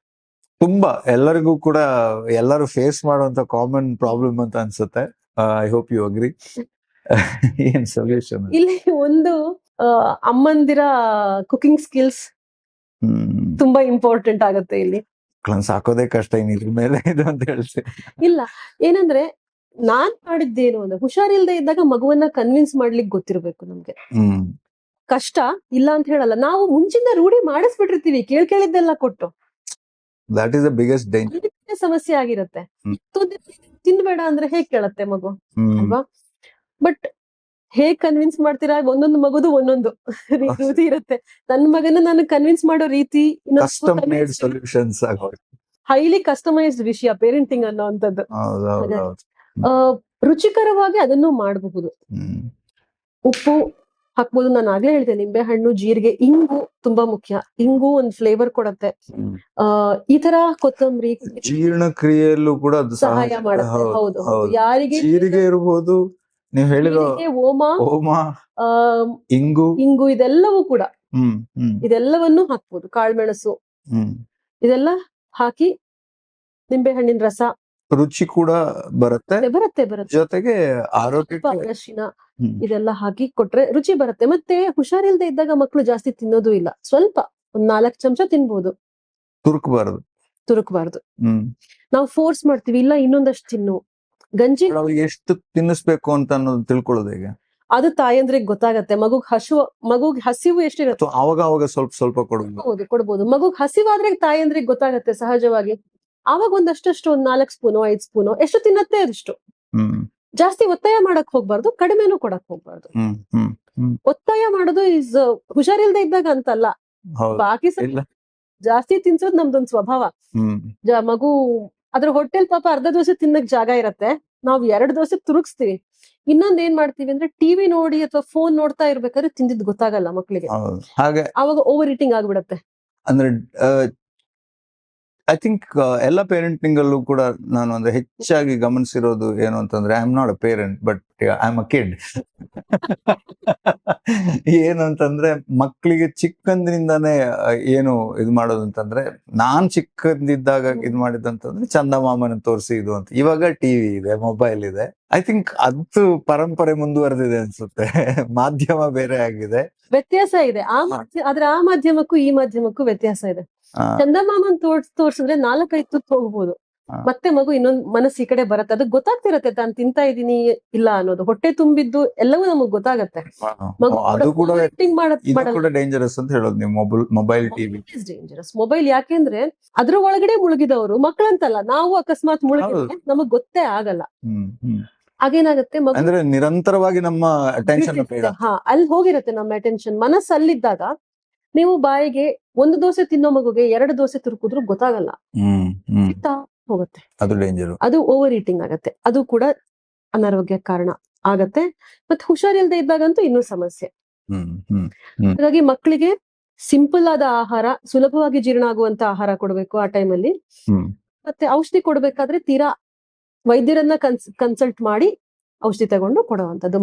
ತುಂಬಾ ಎಲ್ಲರಿಗೂ ಕೂಡ ಎಲ್ಲರೂ ಫೇಸ್ ಮಾಡುವಂತ ಕಾಮನ್ ಪ್ರಾಬ್ಲಮ್ ಅಂತ ಅನ್ಸುತ್ತೆ. I hope you agree. ಏನ್ ಸೊಲ್ಯೂಷನ್? ಇಲ್ಲಿ ಒಂದು ಅಮ್ಮಂದಿರ ಕುಕಿಂಗ್ ಸ್ಕಿಲ್ಸ್ ತುಂಬಾ ಇಂಪಾರ್ಟೆಂಟ್ ಆಗುತ್ತೆ. ಇಲ್ಲಿ ಸಾಕೋದೇ ಕಷ್ಟ, ಇದ್ರ ಮೇಲೆ ಇದು ಅಂತ ಹೇಳ್ತೀನಿ. ಇಲ್ಲ, ಏನಂದ್ರೆ ನಾನ್ ಮಾಡಿದ್ದೇನು ಅಂದ್ರೆ, ಹುಷಾರಿಲ್ದೆ ಇದ್ದಾಗ ಮಗುವನ್ನ ಕನ್ವಿನ್ಸ್ ಮಾಡ್ಲಿಕ್ಕೆ ಗೊತ್ತಿರ್ಬೇಕು ನಮ್ಗೆ. ಕಷ್ಟ ಇಲ್ಲ ಅಂತ ಹೇಳಲ್ಲ, ನಾವು ಮುಂಚಿಂದ ರೂಢಿ ಮಾಡಿಸ್ಬಿಟ್ಟಿರ್ತೀವಿ ಕೇಳಿದ್ದೆಲ್ಲ ಕೊಟ್ಟು. That is the biggest danger. ಸಮಸ್ಯೆ ಆಗಿರುತ್ತೆ. ತಿನ್ಬೇಡ ಅಂದ್ರೆ ಹೇಗ್ ಕೇಳತ್ತೆ ಮಗು ಅಲ್ವಾ? ಬಟ್ ಹೇಗ್ ಕನ್ವಿನ್ಸ್ ಮಾಡ್ತೀರಾ? ಒಂದೊಂದು ಮಗುದು ಒಂದೊಂದು ರೀತಿ ಇರುತ್ತೆ. ನನ್ನ ಮಗನ ನಾನು ಕನ್ವಿನ್ಸ್ ಮಾಡೋ ರೀತಿ ಹೈಲಿ ಕಸ್ಟಮೈಸ್ಡ್ ವಿಷಯ ಪೇರೆಂಟಿಂಗ್ ಅನ್ನೋಂಥದ್ದು. ರುಚಿಕರವಾಗಿ ಅದನ್ನು ಮಾಡಬಹುದು. ಉಪ್ಪು ಹಾಕ್ಬೋದು. ನಾನು ಆಗ್ಲೇ ಹೇಳ್ತೇನೆ, ನಿಂಬೆ ಹಣ್ಣು, ಜೀರಿಗೆ, ಇಂಗು ತುಂಬಾ ಮುಖ್ಯ. ಇಂಗು ಒಂದು ಫ್ಲೇವರ್ ಕೊಡತ್ತೆ. ಈ ತರ ಕೊತ್ತಂಬರಿ ಜೀರ್ಣಕ್ರಿಯೆಯಲ್ಲೂ ಕೂಡ ಸಹಾಯ ಮಾಡುತ್ತೆ. ಹೌದು, ಯಾರಿಗೆ ಜೀರಿಗೆ ಇರಬಹುದು, ನೀವು ಹೇಳಿರೋ ಓಮ, ಇಂಗು ಇದೆಲ್ಲವೂ ಕೂಡ, ಇದೆಲ್ಲವನ್ನು ಹಾಕ್ಬೋದು. ಕಾಳುಮೆಣಸು ಇದೆಲ್ಲ ಹಾಕಿ ನಿಂಬೆ ಹಣ್ಣಿನ ರಸ, ರುಚಿ ಕೂಡ ಬರುತ್ತೆ, ಜೊತೆಗೆ ಆರೋಗ್ಯಕ್ಕೆ ಅರಿಶಿನ ಇದೆಲ್ಲ ಹಾಕಿ ಕೊಟ್ರೆ ರುಚಿ ಬರುತ್ತೆ. ಮತ್ತೆ ಹುಷಾರಿಲ್ದೆ ಇದ್ದಾಗ ಮಕ್ಕಳು ಜಾಸ್ತಿ ತಿನ್ನೋದು ಇಲ್ಲ, ಸ್ವಲ್ಪ ಒಂದ್ 4 ಚಮಚ ತಿನ್ಬಹುದು. ತುರುಕಬಾರ್ದು. ನಾವು ಫೋರ್ಸ್ ಮಾಡ್ತೀವಿ, ಇಲ್ಲ ಇನ್ನೊಂದಷ್ಟು ತಿನ್ನು. ಗಂಜಿ ಎಷ್ಟು ತಿನ್ನಿಸ್ಬೇಕು ಅಂತ ಅನ್ನೋದು ತಿಳ್ಕೊಳ್ಳೋದು ಹೇಗೆ? ಅದು ತಾಯಂದ್ರಿಗೆ ಗೊತ್ತಾಗತ್ತೆ. ಮಗುಗ್ ಹಸಿವು ಎಷ್ಟಿರುತ್ತೆ ಅಥವಾ ಅವಾಗ ಅವಾಗ ಸ್ವಲ್ಪ ಸ್ವಲ್ಪ ಕೊಡ್ಬೋದು. ಕೊಡ್ಬೋದು. ಮಗುಗ್ ಹಸಿವಾದ್ರೆ ತಾಯಂದ್ರಿಗೆ ಗೊತ್ತಾಗತ್ತೆ ಸಹಜವಾಗಿ. ಆವಾಗ ಒಂದಷ್ಟು ಒಂದ್ 4 ಸ್ಪೂನೋ 5 ಸ್ಪೂನೋ ಎಷ್ಟು ತಿನ್ನತ್ತೆ ಅದಷ್ಟು. ಜಾಸ್ತಿ ಒತ್ತಾಯ ಮಾಡಕ್ ಹೋಗ್ಬಾರ್ದು, ಕಡಿಮೆನೂ ಕೊಡಕ್ ಹೋಗ್ಬಾರ್ದು. ಒತ್ತಾಯ ಮಾಡೋದು ಹುಷಾರಿಲ್ದೆ ಇದ್ದಾಗ ಅಂತಲ್ಲ, ಬಾಕಿ ಜಾಸ್ತಿ ತಿನ್ಸೋದ್ ನಮ್ದೊಂದ್ ಸ್ವಭಾವ. ಮಗು ಅದ್ರ ಹೊಟ್ಟೆಲ್ ಪಾಪ ಅರ್ಧ ದೋಸೆ ತಿನ್ನಕ್ ಜಾಗ ಇರತ್ತೆ, ನಾವ್ 2 ದೋಸೆ ತುರುಗಿಸ್ತೀವಿ. ಇನ್ನೊಂದ್ ಏನ್ ಮಾಡ್ತೀವಿ ಅಂದ್ರೆ ಟಿವಿ ನೋಡಿ ಅಥವಾ ಫೋನ್ ನೋಡ್ತಾ ಇರ್ಬೇಕಾದ್ರೆ ತಿಂದಿದ್ ಗೊತ್ತಾಗಲ್ಲ ಮಕ್ಳಿಗೆ, ಹಾಗೆ ಅವಾಗ ಓವರ್ ಈಟಿಂಗ್ ಆಗ್ಬಿಡತ್ತೆ. ಅಂದ್ರೆ ಐ ಥಿಂಕ್ ಎಲ್ಲ ಪೇರೆಂಟಿಂಗ್ ಅಲ್ಲೂ ಕೂಡ ನಾನು ಅಂದ್ರೆ ಹೆಚ್ಚಾಗಿ ಗಮನಿಸಿರೋದು ಏನು ಅಂತಂದ್ರೆ, I am not a parent but I am a kid. ಏನು ಅಂತಂದ್ರೆ ಮಕ್ಕಳಿಗೆ ಚಿಕ್ಕಂದಿನಿಂದಾನೇ ಏನು ಇದು ಮಾಡೋದು ಅಂತಂದ್ರೆ, ನಾನ್ ಚಿಕ್ಕಂದಿದ್ದಾಗ ಇದು ಮಾಡಿದಂತಂದ್ರೆ ಚಂದಮಾಮನ ತೋರಿಸಿ ಇದು ಅಂತ. ಇವಾಗ ಟಿವಿ ಇದೆ, ಮೊಬೈಲ್ ಇದೆ. ಐ ಥಿಂಕ್ ಅದು ಪರಂಪರೆ ಮುಂದುವರೆದಿದೆ ಅನ್ಸುತ್ತೆ. ಮಾಧ್ಯಮ ಬೇರೆ ಆಗಿದೆ, ವ್ಯತ್ಯಾಸ ಇದೆ. ಆದ್ರೆ ಆ ಮಾಧ್ಯಮಕ್ಕೂ ಈ ಮಾಧ್ಯಮಕ್ಕೂ ವ್ಯತ್ಯಾಸ ಇದೆ. ಚಂದಮಾಮನ್ ತೋರ್ಸಿದ್ರೆ 4-5 ತುತ್ತು ಹೋಗ್ಬೋದು, ಮತ್ತೆ ಮಗು ಇನ್ನೊಂದ್ ಮನಸ್ಸು ಈ ಕಡೆ ಬರುತ್ತೆ. ಅದಕ್ಕೆ ಗೊತ್ತಾಗ್ತಿರತ್ತೆ ತಾನು ತಿಂತಾ ಇದೀನಿ ಇಲ್ಲ ಅನ್ನೋದು. ಹೊಟ್ಟೆ ತುಂಬಿದ್ದು ಎಲ್ಲವೂ ನಮಗ್ ಗೊತ್ತಾಗತ್ತೆ. ಡೇಂಜರಸ್ ಅಂತ ಹೇಳೋದು ನೀವು ಮೊಬೈಲ್ ಟಿವಿ. ಡೇಂಜರಸ್ ಮೊಬೈಲ್ ಯಾಕೆಂದ್ರೆ ಅದ್ರ ಒಳಗಡೆ ಮುಳುಗಿದವರು ಮಕ್ಕಳಂತಲ್ಲ, ನಾವು ಅಕಸ್ಮಾತ್ ಮುಳುಗಿದ್ರೆ ನಮಗ್ ಗೊತ್ತೇ ಆಗಲ್ಲ. ಹಾಗೇನಾಗತ್ತೆ, ಅಂದ್ರೆ ನಿರಂತರವಾಗಿ ನಮ್ಮ ಅಟೆನ್ಷನ್ ಅಲ್ಲಿ ಹೋಗಿರತ್ತೆ ನಮ್ಮ ಅಟೆನ್ಷನ್. ಮನಸ್ಸು ಅಲ್ಲಿದ್ದಾಗ ನೀವು ಬಾಯಿಗೆ 1 ದೋಸೆ ತಿನ್ನೋ ಮಗುಗೆ 2 ದೋಸೆ ತುರುಕಿದ್ರು ಗೊತ್ತಾಗಲ್ಲ, ಹೋಗುತ್ತೆ. ಅದು ಡೇಂಜರ್, ಅದು ಓವರ್ ಈಟಿಂಗ್ ಆಗತ್ತೆ. ಅದು ಕೂಡ ಅನಾರೋಗ್ಯ ಕಾರಣ ಆಗತ್ತೆ. ಮತ್ತೆ ಹುಷಾರಿಲ್ದೆ ಇದ್ದಾಗಂತೂ ಇನ್ನೂ ಸಮಸ್ಯೆ. ಹಾಗಾಗಿ ಮಕ್ಕಳಿಗೆ ಸಿಂಪಲ್ ಆದ ಆಹಾರ, ಸುಲಭವಾಗಿ ಜೀರ್ಣ ಆಗುವಂತ ಆಹಾರ ಕೊಡ್ಬೇಕು ಆ ಟೈಮಲ್ಲಿ. ಮತ್ತೆ ಔಷಧಿ ಕೊಡ್ಬೇಕಾದ್ರೆ ತೀರಾ ವೈದ್ಯರನ್ನ ಕನ್ಸಲ್ಟ್ ಮಾಡಿ ಔಷಧಿ ತಗೊಂಡು ಕೊಡುವಂತದ್ದು.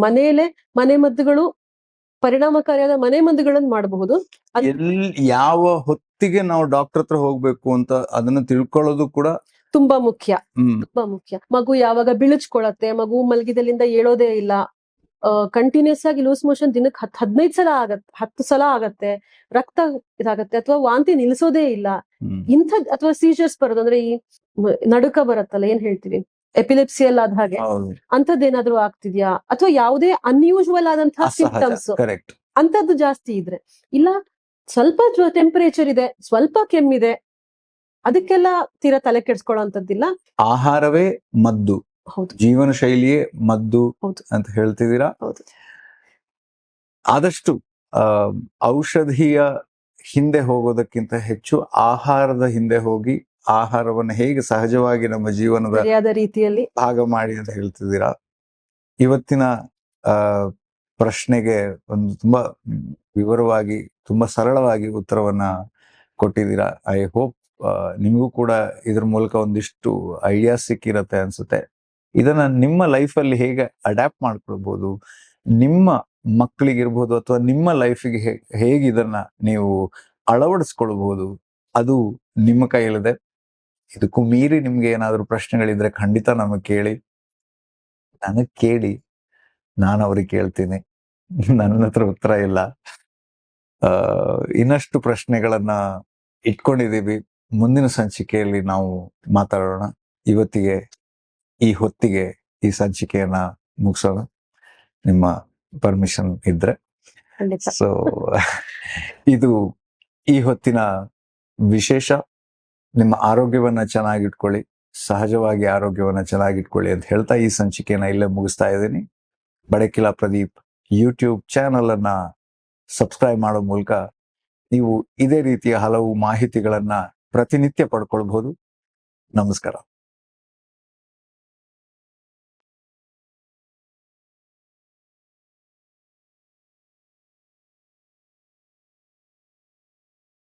ಮನೆ ಮದ್ದುಗಳು, ಪರಿಣಾಮಕಾರಿಯಾದ ಮನೆ ಮದ್ದುಗಳನ್ನು ಮಾಡಬಹುದು. ಯಾವ ಹೊತ್ತಿಗೆ ನಾವು ಡಾಕ್ಟರ್ ಹತ್ರ ಹೋಗ್ಬೇಕು ಅಂತ ಅದನ್ನ ತಿಳ್ಕೊಳ್ಳೋದು ಕೂಡ ತುಂಬಾ ಮುಖ್ಯ. ಮಗು ಯಾವಾಗ ಬಿಳಿಚ್ಕೊಳತ್ತೆ, ಮಗು ಮಲಗಿದಲ್ಲಿಂದ ಏಳೋದೇ ಇಲ್ಲ, ಕಂಟಿನ್ಯೂಸ್ ಆಗಿ ಲೂಸ್ ಮೋಷನ್ ದಿನಕ್ಕೆ 15 ಸಲ ಆಗತ್ತೆ, 10 ಸಲ ಆಗತ್ತೆ, ರಕ್ತ ಇದಾಗತ್ತೆ, ಅಥವಾ ವಾಂತಿ ನಿಲ್ಸೋದೇ ಇಲ್ಲ, ಇಂಥದ್ ಅಥವಾ ಸೀಜರ್ಸ್ ಬರೋದು ಅಂದ್ರೆ ಈ ನಡುಕ ಬರತ್ತಲ್ಲ, ಏನ್ ಹೇಳ್ತೀವಿ ಎಪಿಲೆಪ್ಸಿ ಎಲ್ಲ ಆದ ಹಾಗೆ, ಅಂತದ್ದೇನಾದ್ರೂ ಆಗ್ತಿದ್ಯಾ, ಅಥವಾ ಯಾವುದೇ ಅನ್ಯೂಶುವಲ್ ಆದಂತಹ ಸಿಂಪ್ಟಮ್ಸ್ ಅಂತದ್ದು ಜಾಸ್ತಿ ಇದ್ರೆ, ಇಲ್ಲ ಸ್ವಲ್ಪ ಟೆಂಪರೇಚರ್ ಇದೆ, ಸ್ವಲ್ಪ ಕೆಮ್ಮಿದೆ, ಅದಕ್ಕೆಲ್ಲ ತೀರಾ ತಲೆ ಕೆಡ್ಸ್ಕೊಳ್ಳೋಂಥದ್ದಿಲ್ಲ. ಆಹಾರವೇ ಮದ್ದು, ಜೀವನ ಶೈಲಿಯೇ ಮದ್ದು ಅಂತ ಹೇಳ್ತಿದ್ದೀರಾ. ಆದಷ್ಟು ಔಷಧಿಯ ಹಿಂದೆ ಹೋಗೋದಕ್ಕಿಂತ ಹೆಚ್ಚು ಆಹಾರದ ಹಿಂದೆ ಹೋಗಿ ಆಹಾರವನ್ನು ಹೇಗೆ ಸಹಜವಾಗಿ ನಮ್ಮ ಜೀವನದ ರೀತಿಯಲ್ಲಿ ಭಾಗ ಮಾಡಿ ಅಂತ ಹೇಳ್ತಿದ್ದೀರಾ. ಇವತ್ತಿನ ಪ್ರಶ್ನೆಗೆ ಒಂದು ತುಂಬಾ ವಿವರವಾಗಿ, ತುಂಬಾ ಸರಳವಾಗಿ ಉತ್ತರವನ್ನ ಕೊಟ್ಟಿದ್ದೀರಾ. ಐ ಹೋಪ್ ನಿಮಗೂ ಕೂಡ ಇದ್ರ ಮೂಲಕ ಒಂದಿಷ್ಟು ಐಡಿಯಾಸ್ ಸಿಕ್ಕಿರತ್ತೆ ಅನ್ಸುತ್ತೆ. ಇದನ್ನ ನಿಮ್ಮ ಲೈಫಲ್ಲಿ ಹೇಗೆ ಅಡ್ಯಾಪ್ಟ್ ಮಾಡ್ಕೊಳ್ಬಹುದು, ನಿಮ್ಮ ಮಕ್ಕಳಿಗಿರ್ಬೋದು ಅಥವಾ ನಿಮ್ಮ ಲೈಫಿಗೆ ಹೇಗೆ ಇದನ್ನ ನೀವು ಅಳವಡಿಸ್ಕೊಳ್ಬಹುದು, ಅದು ನಿಮ್ಮ ಕೈಯಲ್ಲಿದೆ. ಇದಕ್ಕೂ ಮೀರಿ ನಿಮ್ಗೆ ಏನಾದ್ರು ಪ್ರಶ್ನೆಗಳಿದ್ರೆ ಖಂಡಿತ ನಮಗೆ ಕೇಳಿ, ನನಗ್ ಕೇಳಿ, ನಾನು ಅವ್ರಿಗೆ ಕೇಳ್ತೀನಿ. ನನ್ನ ಹತ್ರ ಉತ್ತರ ಇಲ್ಲ. ಇನ್ನಷ್ಟು ಪ್ರಶ್ನೆಗಳನ್ನ ಇಟ್ಕೊಂಡಿದೀವಿ, ಮುಂದಿನ ಸಂಚಿಕೆಯಲ್ಲಿ ನಾವು ಮಾತಾಡೋಣ. ಇವತ್ತಿಗೆ ಈ ಹೊತ್ತಿಗೆ ಈ ಸಂಚಿಕೆಯನ್ನ ಮುಗಿಸೋಣ, ನಿಮ್ಮ ಪರ್ಮಿಷನ್ ಇದ್ರೆ. ಸೊ ಇದು ಈ ಹೊತ್ತಿನ ವಿಶೇಷ. ನಿಮ್ಮ ಆರೋಗ್ಯವನ್ನ ಚೆನ್ನಾಗಿಟ್ಕೊಳ್ಳಿ, ಸಹಜವಾಗಿ ಆರೋಗ್ಯವನ್ನ ಚೆನ್ನಾಗಿಟ್ಕೊಳ್ಳಿ ಅಂತ ಹೇಳ್ತಾ ಈ ಸಂಚಿಕೆಯನ್ನ ಇಲ್ಲೇ ಮುಗಿಸ್ತಾ ಇದ್ದೀನಿ. ಬಡಕಿಲಾ ಪ್ರದೀಪ್ ಯೂಟ್ಯೂಬ್ ಚಾನಲ್ ಅನ್ನ ಸಬ್ಸ್ಕ್ರೈಬ್ ಮಾಡೋ ಮೂಲಕ ನೀವು ಇದೇ ರೀತಿಯ ಹಲವು ಮಾಹಿತಿಗಳನ್ನ ಪ್ರತಿನಿತ್ಯ ಪಡ್ಕೊಳ್ಬಹುದು. ನಮಸ್ಕಾರ.